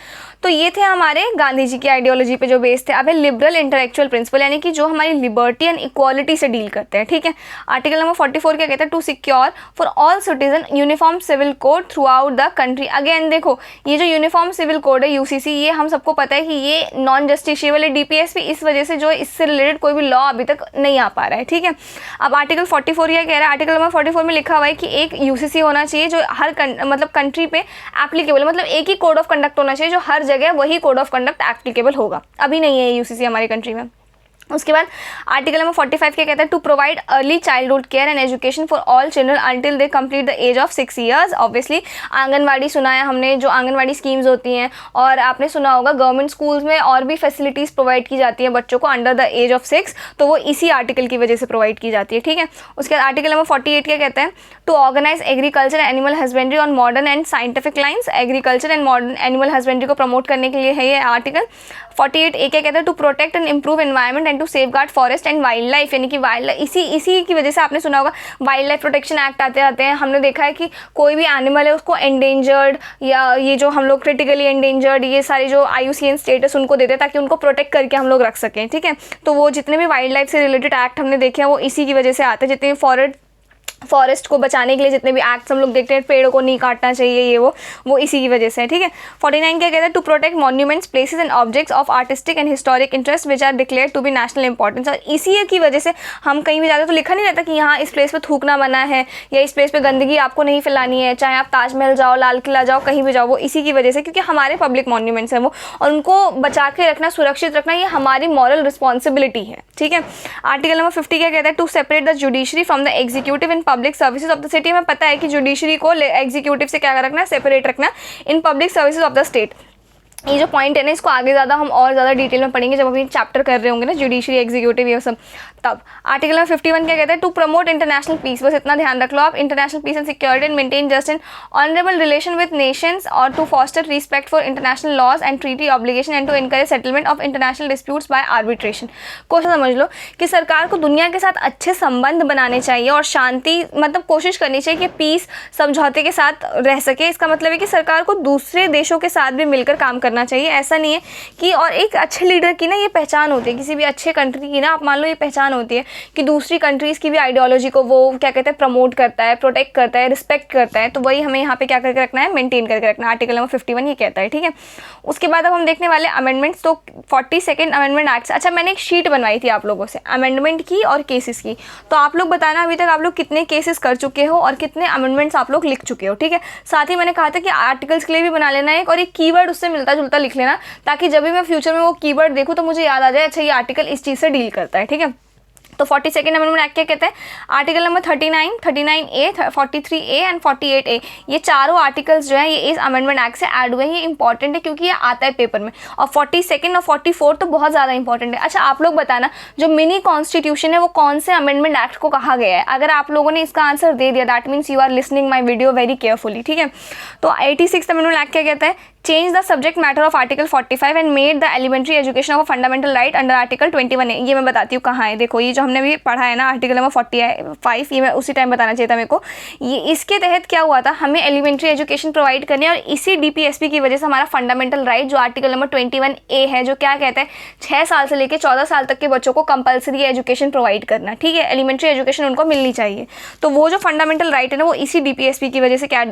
तो ये थे हमारे गांधी जी की आइडियोलॉजी पे जो बेस्ड थे। अब है लिबरल इंटेलेक्चुअल प्रिंसिपल, यानी कि जो हमारी लिबर्टी एंड इक्वालिटी से डील करते हैं, ठीक है। आर्टिकल नंबर 44 क्या कहता है, to secure for all citizen uniform civil code throughout the country. Again देखो ये जो यूनिफॉर्म सिविल कोड है UCC, ये हम सबको पता है कि ये नॉन जस्टिशिएबल है DPSP, इस वजह से जो इससे रिलेटेड कोई भी लॉ अभी तक नहीं आ पा रहा है, ठीक है। अब आर्टिकल 44 क्या कह रहा है, आर्टिकल नंबर 44 में लिखा हुआ है कि एक UCC होना चाहिए जो हर मतलब कंट्री पे एप्लीकेबल, मतलब एक ही कोड ऑफ कंडक्ट होना चाहिए जो हर जगह वही कोड ऑफ कंडक्ट एप्लीकेबल होगा। अभी नहीं है UCC हमारी कंट्री में। उसके बाद आर्टिकल नंबर 45 क्या कहता है, to provide early childhood care and education for all children until they complete the age of 6 years. Obviously anganwadi सुना है हमने, जो आंगनवाड़ी स्कीम्स होती हैं, और आपने सुना होगा गवर्नमेंट स्कूल्स में और भी फैसिलिटीज़ प्रोवाइड की जाती हैं बच्चों को अंडर द एज ऑफ 6, तो वो इसी आर्टिकल की वजह से प्रोवाइड की जाती है, ठीक है। उसके बाद आर्टिकल नंबर 48 क्या कहते हैं, to organise agriculture and animal husbandry on modern and scientific lines. Agriculture and modern animal husbandry को प्रमोट करने के लिए है ये आर्टिकल। 48 ए क्या कहता है, to protect and improve environment and to safeguard forest and wildlife, यानी कि वाइल्ड लाइफ, इसी की वजह से आपने सुना होगा वाइल्ड लाइफ प्रोटेक्शन एक्ट आते रहते हैं। हमने देखा है कि कोई भी एनिमल है उसको एंडेंजर्ड, या ये जो हम लोग क्रिटिकली एंडेंजर्ड, ये सारे जो IUCN स्टेटस उनको देते हैं ताकि उनको प्रोटेक्ट करके हम लोग रख सकें, ठीक है। तो वो जितने भी वाइल्ड लाइफ से रिलेटेड एक्ट हमने देखे हैं वो इसी की वजह से आते हैं। जितने भी फॉरेस्ट को बचाने के लिए जितने भी एक्ट्स हम लोग देखते हैं, पेड़ों को नहीं काटना चाहिए, ये वो इसी की वजह से है, ठीक है। 49 क्या कहता है, to protect monuments, places and objects of artistic and historic interest which are declared to be national importance. और इसी की वजह से हम कहीं भी जाते तो लिखा नहीं रहता कि यहाँ इस प्लेस पे थूकना मना है, या इस प्लेस पे गंदगी आपको नहीं फैलानी है, चाहे आप ताजमहल जाओ, लाल किला जाओ, कहीं भी जाओ, वो इसी की वजह से, क्योंकि हमारे पब्लिक मॉन्यूमेंट्स हैं वो, और उनको बचा के रखना, सुरक्षित रखना, ये हमारी मॉरल रिस्पॉन्सिबिलिटी है, ठीक है। आर्टिकल नंबर 50 क्या कहता है, to separate the judiciary from the executive in public services of the city. में पता है कि जुडिशरी को एग्जीक्यूटिव से क्या रखना है, सेपरेट रखना इन public services of the state. ये जो पॉइंट है ना, इसको आगे ज़्यादा हम और ज़्यादा डिटेल में पढ़ेंगे जब अभी चैप्टर कर रहे होंगे ना, जुडिशरी, एग्जीक्यूटिव, ये सब। तब आर्टिकल नंबर 51 क्या कहता है, टू प्रमोट इंटरनेशनल पीस। बस इतना ध्यान रख लो आप, international peace and security and maintain just and honourable relation with nations, और to foster respect for international laws and treaty obligation and to encourage settlement of international disputes by arbitration. Question समझ लो कि सरकार को दुनिया के साथ अच्छे संबंध बनाने चाहिए और शांति, मतलब कोशिश करनी चाहिए कि पीस समझौते के साथ रह सके। इसका मतलब है कि सरकार को दूसरे देशों के साथ भी मिलकर काम करना चाहिए। ऐसा नहीं है कि, और एक अच्छे लीडर की ना ये पहचान होती है, किसी भी अच्छे कंट्री की ना, आप मान लो ये पहचान होती है कि दूसरी कंट्रीज़ की भी आइडियोलॉजी को वो क्या कहते हैं, प्रमोट करता है, प्रोटेक्ट करता है, रिस्पेक्ट करता है। तो वही हमें यहाँ पे क्या करके रखना है, मेंटेन करके रखना है। आर्टिकल नंबर 51 ये कहता है, ठीक है। उसके बाद अब हम देखने वाले अमेंडमेंट्स। तो 42nd अमेंडमेंट एक्ट। अच्छा, मैंने एक शीट बनवाई थी आप लोगों से अमेंडमेंट की और केसेस की, तो आप लोग बताना अभी तक आप लोग कितने केसेस कर चुके हो और कितने अमेंडमेंट्स आप लोग लिख चुके हो, ठीक है। साथ ही मैंने कहा था कि आर्टिकल्स के लिए भी बना लेना एक, और एक कीवर्ड उससे मिलता जुलता लिख लेना, ताकि जब भी मैं फ्यूचर में वो कीवर्ड देखूँ तो मुझे याद आ जाए, अच्छा ये आर्टिकल इस चीज़ से डील करता है, ठीक है। तो 42nd अमेंडमेंट एक्ट क्या कहता है, article number 39, 39A, 43A and 48A, ये चारों आर्टिकल्स जो हैं ये इस अमेंडमेंट एक्ट से ऐड हुए हैं। ये इंपॉर्टेंट है क्योंकि ये आता है पेपर में, और 42nd और 44 तो बहुत ज़्यादा इंपॉर्टेंट है। अच्छा, आप लोग बताना जो मिनी कॉन्स्टिट्यूशन है वो कौन से अमेंडमेंट एक्ट को कहा गया है। अगर आप लोगों ने इसका आंसर दे दिया, that means you are listening my video very carefully, ठीक है। तो 86th अमेंडमेंट एक्ट क्या कहता है, change the subject matter of article 45 and made the elementary education of a fundamental right under article 21A। ये मैं बताती हूँ कहाँ है, देखो ये जो हमने भी पढ़ा है ना आर्टिकल नंबर 45, ये मैं उसी टाइम बताना चाहिए था मेरे को। ये इसके तहत क्या हुआ था, हमें एलिमेंट्री एजुकेशन प्रोवाइड करनी है, और इसी DPSP की वजह से हमारा फंडामेंटल राइट जो आर्टिकल नंबर 21A है, जो क्या कहता है 6 साल से लेकर 14 साल तक के बच्चों को कंपलसरी एजुकेशन प्रोवाइड करना, ठीक है। एलिमेंट्री एजुकेशन उनको मिलनी चाहिए। तो वो जो फंडामेंटल राइट है ना, वो इसी DPSP की वजह से क्या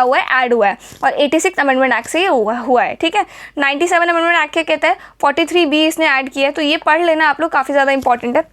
हुआ है, ऐड हुआ है, और 86th अमेंडमेंट एक्ट से ये हुआ है, ठीक है। 97 अमेंडमेंट एक्ट क्या कहता है, 43B इसने ऐड किया है, तो ये पढ़ लेना आप लोग, काफ़ी ज़्यादा इंपॉर्टेंट है।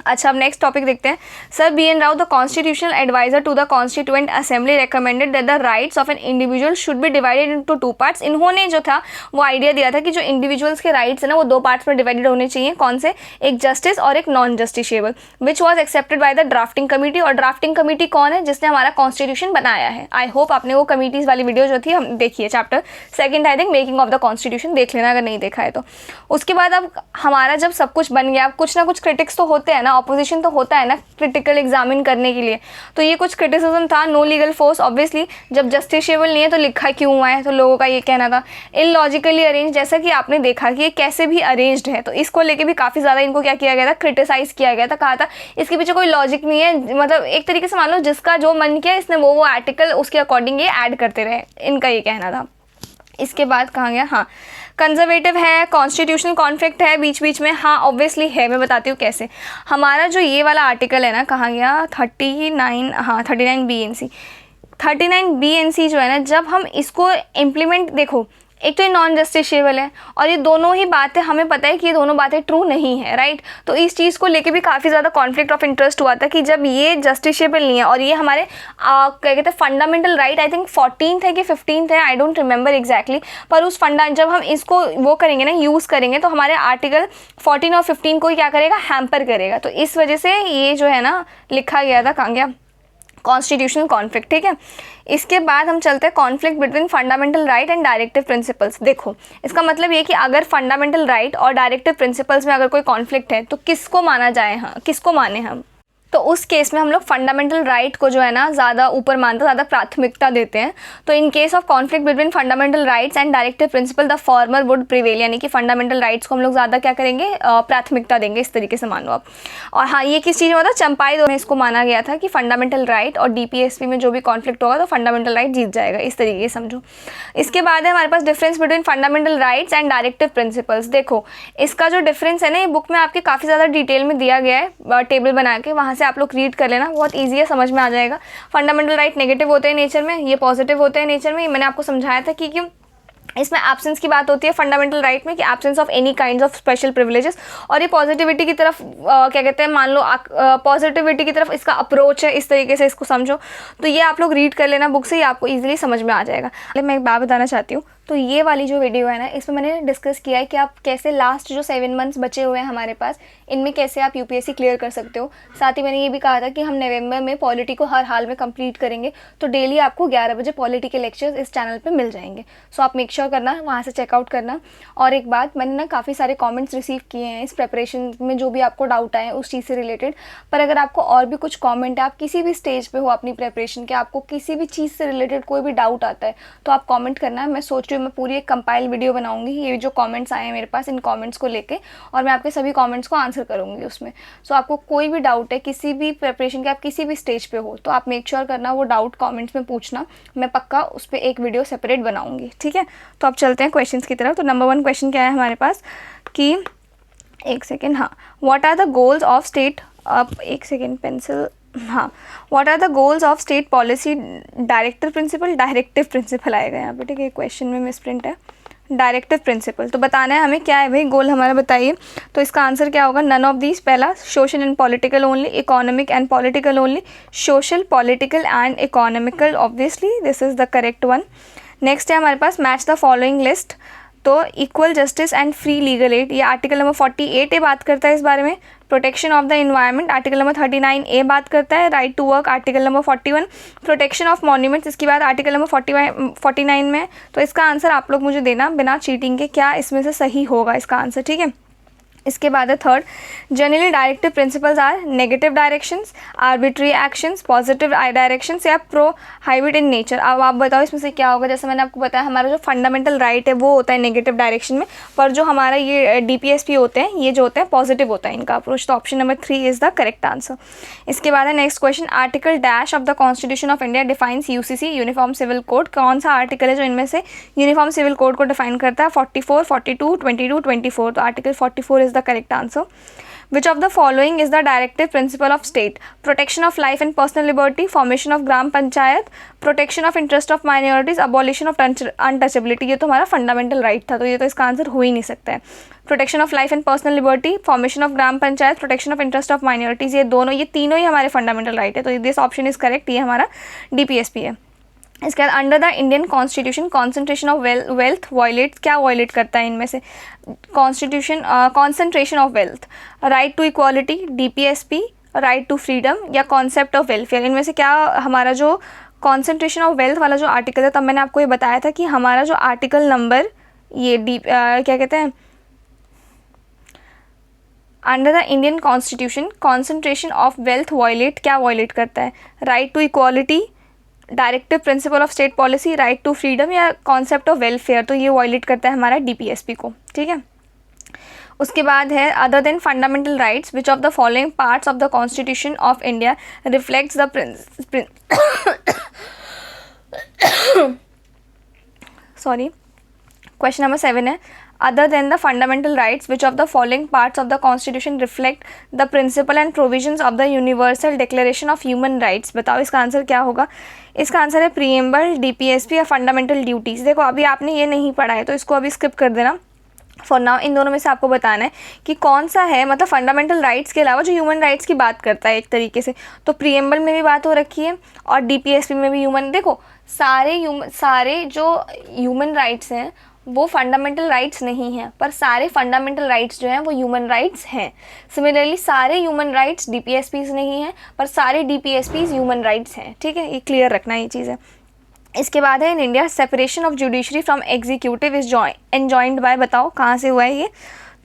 अच्छा, अब नेक्स्ट टॉपिक देखते हैं। Sir BN Rao, the constitutional adviser to the constituent assembly, recommended that the rights of an individual should be divided into 2 parts. इन्होंने जो था वो आइडिया दिया था कि जो इंडिविजुअल्स के राइट्स है ना वो 2 पार्ट्स में डिवाइडेड होने चाहिए। कौन से, एक जस्टिस और एक non justiciable, which was accepted by the drafting committee. और ड्राफ्टिंग कमिटी कौन है, जिसने हमारा कॉन्स्टिट्यूशन बनाया है। आई होप आपने वो कमिटीज़ वाली वीडियो जो थी हम देखिए, chapter 2 I think, making of the constitution, देख लेना अगर नहीं देखा है तो। उसके बाद अब हमारा जब सब कुछ बन गया, कुछ ना कुछ क्रिटिक्स तो होते हैं ना, ऑपोजिशन तो होता है ना क्रिटिकल एग्जामिन करने के लिए, तो ये कुछ क्रिटिसिज्म था। नो लीगल फोर्स, ऑब्वियसली जब जस्टिशिएबल नहीं है तो लिखा क्यों हुआ है, तो लोगों का ये कहना था। इलॉजिकली अरेंज, जैसा कि आपने देखा कि ये कैसे भी अरेंज्ड है, तो इसको लेके भी काफ़ी ज़्यादा इनको क्या किया गया था, क्रिटिसाइज किया गया था। कहा था इसके पीछे कोई लॉजिक नहीं है, मतलब एक तरीके से मान लो जिसका जो मन किया इसने वो आर्टिकल उसके अकॉर्डिंग ये ऐड करते रहे, इनका ये कहना था। इसके बाद कहाँ गया, हाँ कंजर्वेटिव है, कॉन्स्टिट्यूशनल कॉन्फ्लिक्ट है बीच बीच में, हाँ ऑब्वियसली है, मैं बताती हूँ कैसे। हमारा जो ये वाला आर्टिकल है ना, कहाँ गया, 39, हाँ 39BNC जो है ना, जब हम इसको इम्प्लीमेंट, देखो एक तो ये नॉन जस्टिशिएबल है, और ये दोनों ही बातें हमें पता है कि ये दोनों बातें ट्रू नहीं है, राइट। तो इस चीज़ को लेके भी काफ़ी ज़्यादा कॉन्फ्लिक्ट ऑफ इंटरेस्ट हुआ था कि जब ये जस्टिशिएबल नहीं है और ये हमारे क्या कहते हैं fundamental right, I think 14th है कि 15th है, आई डोंट रिमेंबर एग्जैक्टली, पर उस जब हम इसको वो करेंगे ना, यूज़ करेंगे, तो हमारे आर्टिकल 14 और 15 को क्या करेगा, हैम्पर करेगा। तो इस वजह से ये जो है ना लिखा गया था, कहाँ गया, कॉन्स्टिट्यूशनल कॉन्फ्लिक्ट, ठीक है। इसके बाद हम चलते हैं conflict between fundamental right and directive principles. देखो, इसका मतलब ये कि अगर फंडामेंटल राइट और डायरेक्टिव प्रिंसिपल्स में अगर कोई कॉन्फ्लिक्ट है तो किसको माना जाए, हाँ किसको माने हम। तो उस केस में हम लोग फंडामेंटल राइट को जो है ना ज़्यादा ऊपर मानते, ज़्यादा प्राथमिकता देते हैं। तो इन case of conflict between fundamental rights and directive principle the former would prevail, यानी कि फंडामेंटल राइट्स को हम लोग ज़्यादा क्या करेंगे, प्राथमिकता देंगे, इस तरीके से मान लो आप। और हाँ, ये किस चीज़ में होता है, चंपाई दो में इसको माना गया था कि फंडामेंटल राइट और DPSP में जो भी कॉन्फ्लिक्ट होगा तो फंडामेंटल राइट जीत जाएगा, इस तरीके से समझो। इसके बाद है हमारे पास difference between fundamental rights and directive principles. देखो, इसका जो डिफरेंस है ना, ये बुक में आपके काफ़ी ज़्यादा डिटेल में दिया गया है, टेबल बना के, वहाँ से आप लोग रीड कर लेना, बहुत ईजी है, समझ में आ जाएगा। फंडामेंटल राइट नेगेटिव होते हैं नेचर में, ये पॉजिटिव होते हैं नेचर में। ये मैंने आपको समझाया था कि क्यों इसमें एब्सेंस की बात होती है फंडामेंटल राइट में, कि absence of any kind of special privileges, और ये पॉजिटिविटी की तरफ क्या कहते हैं, मान लो पॉजिटिविटी की तरफ इसका अप्रोच है, इस तरीके से इसको समझो। तो ये आप लोग रीड कर लेना बुक से, ये आपको ईजिली समझ में आ जाएगा। मैं एक बात बताना चाहती हूँ, तो ये वाली जो वीडियो है ना, इसमें मैंने डिस्कस किया है कि आप कैसे लास्ट जो 7 मंथ्स बचे हुए हैं हमारे पास, इनमें कैसे आप UPSC क्लियर कर सकते हो। साथ ही मैंने ये भी कहा था कि हम नवंबर में पॉलिटी को हर हाल में कंप्लीट करेंगे, तो डेली आपको 11 बजे पॉलिटी के लेक्चर्स इस चैनल पे मिल जाएंगे। सो आप मेक श्योर करना, वहाँ से चेकआउट करना। और एक बात, मैंने ना काफ़ी सारे कॉमेंट्स रिसीव किए हैं इस प्रेपरेशन में, जो भी आपको डाउट आए उस चीज़ से रिलेटेड। पर अगर आपको और भी कुछ कॉमेंट है, आप किसी भी स्टेज पर हो अपनी प्रेपरेशन के, आपको किसी भी चीज़ से रिलेटेड कोई भी डाउट आता है, तो आप कॉमेंट करना। मैं सोच रही हूँ मैं पूरी एक कंपाइल वीडियो बनाऊंगी, ये जो कमेंट्स आए हैं मेरे पास, इन कमेंट्स को लेके, और मैं आपके सभी कमेंट्स को आंसर करूंगी उसमें। सो आपको कोई भी डाउट है किसी भी प्रिपरेशन के, आप किसी भी स्टेज पे हो, तो आप मेक श्योर करना वो डाउट कमेंट्स में पूछना, मैं पक्का उस पर एक वीडियो सेपरेट बनाऊंगी, ठीक है। तो अब चलते हैं क्वेश्चंस की तरफ। तो नंबर 1 क्वेश्चन क्या है हमारे पास कि, एक सेकेंड, हाँ, what are the goals of state, अब एक सेकेंड पेंसिल, हाँ, what are the goals of state policy directive principle आएगा यहाँ पे, ठीक है। क्वेश्चन में मिसप्रिंट है, डायरेक्टिव प्रिंसिपल, तो बताना है हमें क्या है भाई गोल हमारा, बताइए। तो इसका आंसर क्या होगा, नन ऑफ दीज। पहला, social and political only, economic and political only, social, political and economical, obviously this is the correct one. Next है हमारे पास मैच द फॉलोइंग लिस्ट, तो equal justice and free legal aid, ये article number 48A बात करता है इस बारे में। Protection of the environment article number 39A बात करता है। Right to work article number 41। Protection of monuments इसकी बात आर्टिकल नंबर 49 में। तो इसका आंसर आप लोग मुझे देना बिना चीटिंग के, क्या इसमें से सही होगा इसका आंसर, ठीक है। इसके बाद है third, generally directive principles are negative directions, arbitrary actions, positive directions या प्रो हाइब्रिड इन नेचर। अब आप बताओ इसमें से क्या होगा। जैसे मैंने आपको बताया हमारा जो फंडामेंटल राइट है वो होता है नेगेटिव डायरेक्शन में, पर जो हमारा ये DPSP होते हैं ये जो होता है पॉजिटिव होता है इनका अप्रोच। तो option number 3 is the correct answer. इसके बाद है next question, article dash of the constitution of India defines UCC uniform civil code. कौन सा आर्टिकल है जो इनमें से यूनिफॉर्म सिविल कोड को डिफाइन करता है, 44, 42, 22, 24। तो article 44 is the correct answer. Which of the following is the directive principle of state? Protection of life and personal liberty, formation of gram panchayat, protection of interest of minorities, abolition of untouchability। ये तो हमारा fundamental right था, तो ये तो इसका answer हो ही नहीं सकता है। Protection of life and personal liberty, formation of gram panchayat, protection of interest of minorities, ये तीनों ही हमारे फंडामेंटल राइट है। तो दिस ऑप्शन इज करेक्ट, ये हमारा DPSP है। इसके बाद under the Indian constitution concentration of wealth violate, क्या वायलेट करता है इनमें से, constitution concentration of wealth, right to equality, DPSP, right to freedom या कॉन्सेप्ट ऑफ वेलफेयर। इनमें से क्या हमारा जो कॉन्सेंट्रेशन ऑफ वेल्थ वाला जो आर्टिकल है, तब मैंने आपको ये बताया था कि हमारा जो आर्टिकल नंबर ये क्या कहते हैं, under the Indian constitution concentration of wealth violate, क्या वायलेट करता है, right to equality, directive principle of state policy, right to freedom या कॉन्सेप्ट ऑफ वेलफेयर। तो ये वायलेट करता है हमारा DPSP को, ठीक है। उसके बाद है other than fundamental rights which of the following parts of the constitution of India reflects the sorry, question number 7 है other than the fundamental rights, which of the following parts of the constitution reflect the principle and provisions of the universal declaration of human rights? बताओ इसका answer क्या होगा? इसका answer है preamble, DPSP या fundamental duties. देखो अभी आपने ये नहीं पढ़ा है तो इसको अभी स्किप कर देना फॉर नाउ। इन दोनों में से आपको बताना है कि कौन सा है, मतलब फंडामेंटल राइट्स के अलावा जो ह्यूमन राइट्स की बात करता है एक तरीके से। तो प्रीएम्बल में भी बात हो रखी है और डीपीएसपी में भी ह्यूमन, देखो सारे जो ह्यूमन राइट्स हैं वो फंडामेंटल राइट्स नहीं हैं, पर सारे फंडामेंटल राइट्स जो हैं वो ह्यूमन राइट्स हैं। सिमिलरली सारे ह्यूमन राइट्स डीपीएसपीज नहीं हैं, पर सारे डीपीएसपीज ह्यूमन राइट्स हैं। ठीक है, ये क्लियर रखना ये चीज़ है। इसके बाद है in India separation of judiciary from executive is enjoyed by, बताओ कहाँ से हुआ है ये?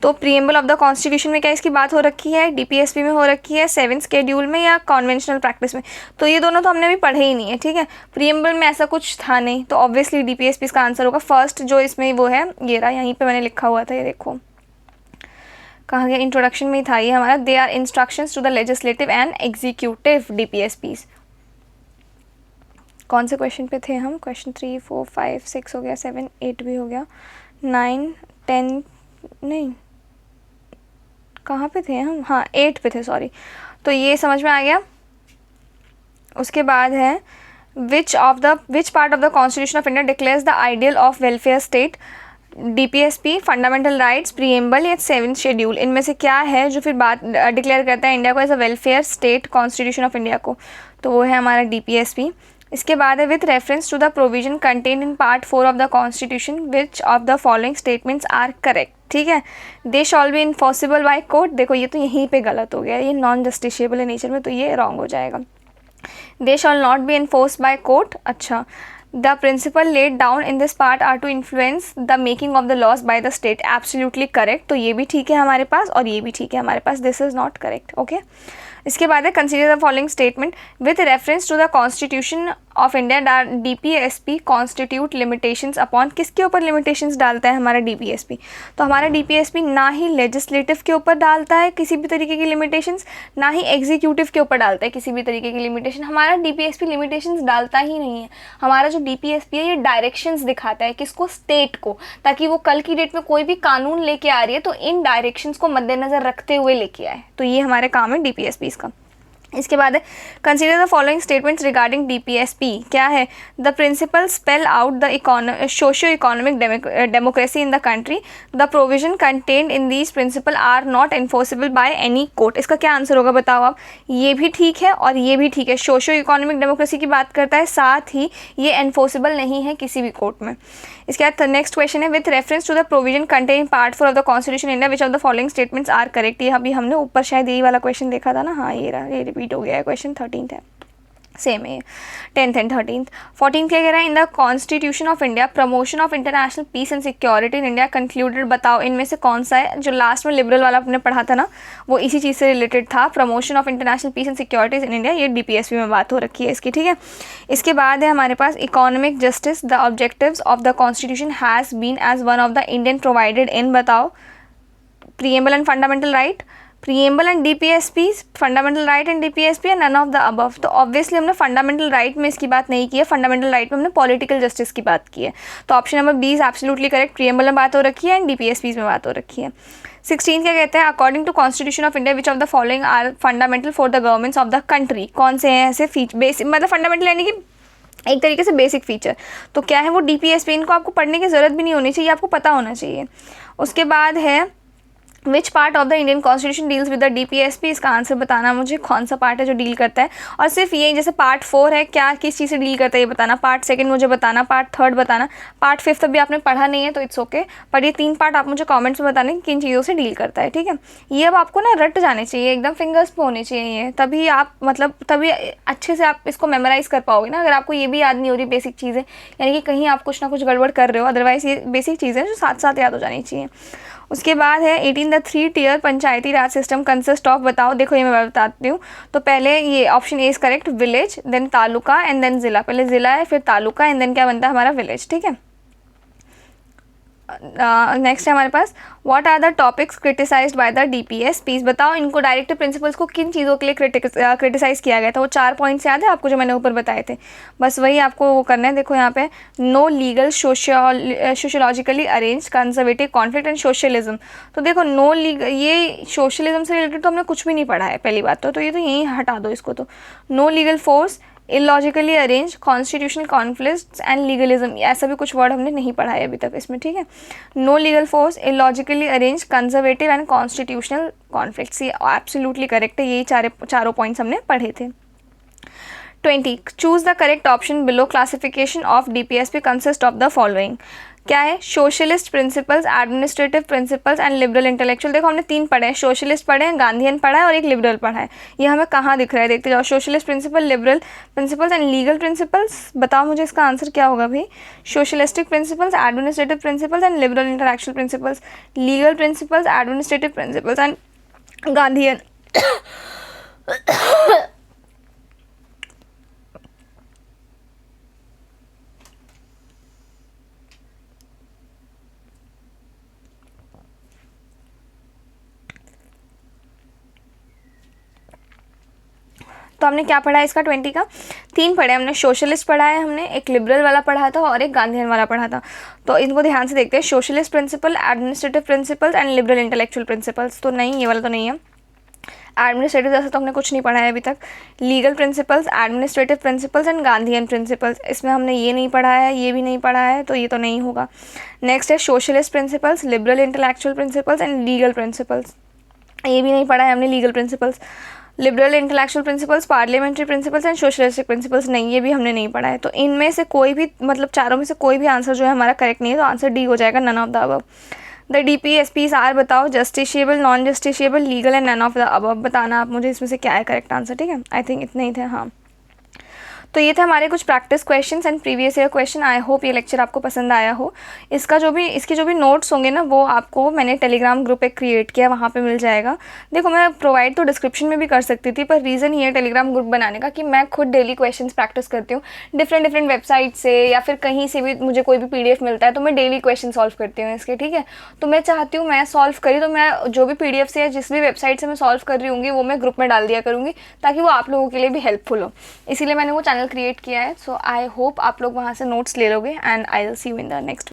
तो प्रीएम्बल ऑफ द कॉन्स्टिट्यूशन में क्या इसकी बात हो रखी है, डीपीएसपी में हो रखी है, 7th शेड्यूल में या कॉन्वेंशनल प्रैक्टिस में? तो ये दोनों तो हमने अभी पढ़े ही नहीं है। ठीक है, प्रीएम्बल में ऐसा कुछ था नहीं, तो ऑब्वियसली डीपीएसपी इसका आंसर होगा। फर्स्ट जो इसमें वो है ये रहा, यहीं पे मैंने लिखा हुआ था, ये देखो कहाँ गया, इंट्रोडक्शन में ही था ये हमारा। They are instructions to the legislative and executive DPSPs. कौन से क्वेश्चन पे थे हम? क्वेश्चन 3, 4, 5, 6 हो गया, 7, 8 भी हो गया, 9, 10 नहीं, कहाँ पे थे हम? हाँ 8 पे थे, सॉरी। तो ये समझ में आ गया। उसके बाद है which part of the constitution of India declares the ideal of welfare state? DPSP, fundamental rights, preamble या 7th शेड्यूल? इनमें से क्या है जो फिर बात डिक्लेयर करता है इंडिया को as a welfare state, constitution of India को? तो वो है हमारा डीपीएसपी। इसके बाद है with reference to the provision contained in part 4 of the constitution which of the following statements are correct? ठीक है, they shall be enforceable by court. देखो ये तो यहीं पे गलत हो गया, ये नॉन जस्टिशिएबल है नेचर में, तो ये रॉन्ग हो जाएगा। They shall not be enforce by court. अच्छा, the principle laid down in this part are to influence the making of the laws by the state. Absolutely correct, तो ये भी ठीक है हमारे पास और ये भी ठीक है हमारे पास। This is not correct. Okay, इसके बाद है consider the following statement with reference to the constitution of India DPSP constitute limitations upon. किसके ऊपर लिमिटेशंस डालता है हमारा डीपीएसपी? तो हमारा डीपीएसपी ना ही लेजिस्लेटिव के ऊपर डालता है किसी भी तरीके की लिमिटेशंस, ना ही एग्जीक्यूटिव के ऊपर डालता है किसी भी तरीके की लिमिटेशन। हमारा डीपीएसपी लिमिटेशंस डालता ही नहीं है। हमारा जो डीपीएसपी है ये डायरेक्शंस दिखाता है किसको? स्टेट को, ताकि वो कल की डेट में कोई भी कानून लेके आ रही है तो इन डायरेक्शंस को मद्देनजर रखते हुए लेके आए। तो ये हमारे काम है डीपीएसपी का। इसके बाद है consider the following statements regarding DPSP. क्या है? The principle spell out the socio economic democracy in the country. The provision contained in these principle are not enforceable by any court. इसका क्या आंसर होगा बताओ आप? ये भी ठीक है और ये भी ठीक है। सोशियो इकोनॉमिक डेमोक्रेसी की बात करता है, साथ ही ये एन्फोर्सेबल नहीं है किसी भी कोर्ट में। इसके बाद नेक्स्ट क्वेश्चन है with reference to the provision contain part 4 of the constitution India which of the following statements are correct. ये अभी हमने ऊपर शायद यही वाला क्वेश्चन देखा था ना। हाँ ये रहा, ये रिपीट हो गया है। क्वेश्चन 13th है, सेम है 10th एंड 13th। 14th क्या कह रहा है? In the constitution of India promotion of international peace and security in India concluded. बताओ इनमें से कौन सा है? जो लास्ट में लिबरल वाला आपने पढ़ा था ना, वो इसी चीज़ से रिलेटेड था। Promotion of international peace and securities in India, ये डीपीएसपी में बात हो रखी है इसकी। ठीक है, इसके बाद है हमारे पास economic justice. The objectives of the constitution has been as one of the Indian provided in. बताओ preamble and fundamental right, preamble and DPSP, fundamental right and DPSP and none of the above. तो obviously हमने fundamental right में इसकी बात नहीं की है, fundamental right में हमने पॉलिटिकल जस्टिस की बात की है। तो option number B is absolutely correct. Preamble में बात हो रखी है एंड डीपीएसपी में बात हो रखी है। 16 क्या कहते हैं? According to constitution of India which of the following are fundamental for the governments of the country. कौन से हैं ऐसे बेसिक, मतलब फंडामेंटल यानी कि एक तरीके से बेसिक फीचर। तो क्या है वो? डीपीएसपी। इनको आपको पढ़ने की जरूरत भी नहीं होनी चाहिए, आपको पता होना चाहिए। उसके बाद है which part of the Indian constitution deals with the DPSP. इसका आंसर बताना मुझे, कौन सा पार्ट है जो डील करता है। और सिर्फ ये, जैसे पार्ट 4 है, क्या किस चीज़ से डील करता है ये बताना। पार्ट 2 मुझे बताना, पार्ट 3 बताना, पार्ट 5 अभी आपने पढ़ा नहीं है तो इट्स ओके, पर ये 3 पार्ट आप मुझे कमेंट्स में बताने किन चीज़ों से डील करता है। ठीक है, ये अब आपको ना रट जाने चाहिए, एकदम फिंगर्स पे होने चाहिए, तभी आप मतलब तभी अच्छे से आप इसको मेमोराइज कर पाओगे ना। अगर आपको ये भी याद नहीं हो रही बेसिक चीज़ें, यानी कि कहीं आप कुछ ना कुछ गड़बड़ कर रहे हो, अदरवाइज ये बेसिक चीज़ें जो साथ साथ याद हो जानी चाहिए। उसके बाद है 18 the 3 tier Panchayati Raj system consist of. बताओ, देखो ये मैं बताती हूँ। तो पहले ये option A is correct, village, then taluka and then zila. पहले ज़िला है, फिर तालुका एंड देन क्या बनता है हमारा विलेज। ठीक है, नेक्स्ट है हमारे पास what are the topics criticized by the DPS please बताओ इनको डायरेक्टिव प्रिंसिपल्स को किन चीज़ों के लिए क्रिटिसाइज़ किया गया था। वो 4 पॉइंट्स याद है आपको जो मैंने ऊपर बताए थे, बस वही आपको वो करना है। देखो यहाँ पे no legal sociologically arrange conservative conflict and socialism. तो देखो नो लीगल, ये सोशलिज्म से रिलेटेड तो हमने कुछ भी नहीं पढ़ा है पहली बात तो ये तो यहीं हटा दो इसको। तो no legal force, illogically arrange, constitutional conflicts and legalism, ऐसा भी कुछ वर्ड हमने नहीं पढ़ा है अभी तक इसमें, ठीक है। No legal force, illogically arrange, conservative and constitutional conflicts, ये एब्सोल्युटली करेक्ट है, यही चारों पॉइंट्स हमने पढ़े थे। 20 choose the correct option below classification of DPSP consist of the following. क्या है? Socialist principles, administrative principles and liberal intellectual. देखो हमने 3 पढ़े हैं, सोशलिस्ट पढ़े हैं, गांधीयन पढ़ा है और एक लिबरल पढ़ा है। ये हमें कहाँ दिख रहा है देखते जाओ, socialist principle, liberal principles and legal principles. बताओ मुझे इसका आंसर क्या होगा भाई? Socialistic principles, administrative principles and liberal intellectual principles, legal principles, administrative principles and Gandhian. तो हमने क्या पढ़ा है इसका 20 का? 3 पढ़े हमने, सोशलिस्ट पढ़ा है हमने, एक लिबरल वाला पढ़ा था और एक गांधीयन वाला पढ़ा था। तो इनको ध्यान से देखते हैं, socialist principle, administrative principles and liberal intellectual principles. तो नहीं, ये वाला तो नहीं है। एडमिनिस्ट्रेटिव जैसा तो हमने कुछ नहीं पढ़ा है अभी तक। Legal principles, administrative principles and Gandhian principles, इसमें हमने ये नहीं पढ़ा है, ये भी नहीं पढ़ा है, तो ये तो नहीं होगा। नेक्स्ट है socialist principles, liberal intellectual principles and legal principles, ये भी नहीं पढ़ा है हमने। Legal principles, liberal intellectual principles, parliamentary principles and socialistic principles, नहीं, ये भी हमने नहीं पढ़ा है। तो इनमें से कोई भी, मतलब चारों में से कोई भी आंसर जो है हमारा करेक्ट नहीं है, तो आंसर डी हो जाएगा, none of the above. The DPSPs are बताओ justiciable, non justiciable, legal and none of the above. बताना आप मुझे इसमें से क्या है करेक्ट आंसर, ठीक है। आई थिंक इतने ही थे, हाँ। तो ये थे हमारे कुछ practice questions and previous year question. I hope ये लेक्चर आपको पसंद आया हो। इसके जो भी नोट्स होंगे ना, वो आपको मैंने टेलीग्राम ग्रुप एक क्रिएट किया, वहाँ पे मिल जाएगा। देखो मैं प्रोवाइड तो डिस्क्रिप्शन में भी कर सकती थी, पर रीज़न ये है टेलीग्राम ग्रुप बनाने का कि मैं खुद डेली क्वेश्चंस प्रैक्टिस करती हूँ डिफरेंट वेबसाइट से, या फिर कहीं से भी मुझे कोई भी PDF मिलता है तो मैं डेली क्वेश्चन सॉल्व करती हूँ इसके, ठीक है। तो मैं चाहती हूँ मैं सॉल्व करी तो मैं जो भी PDF से या जिस भी वेबसाइट से मैं सॉल्व कर रही हूँगी वो मैं ग्रुप में डाल दिया करूँगी, ताकि वो आप लोगों के लिए भी हेल्पफुल हो। इसीलिए मैंने वो चैनल क्रिएट किया है। सो आई होप आप लोग वहाँ से नोट्स ले लोगे and I will see you in the next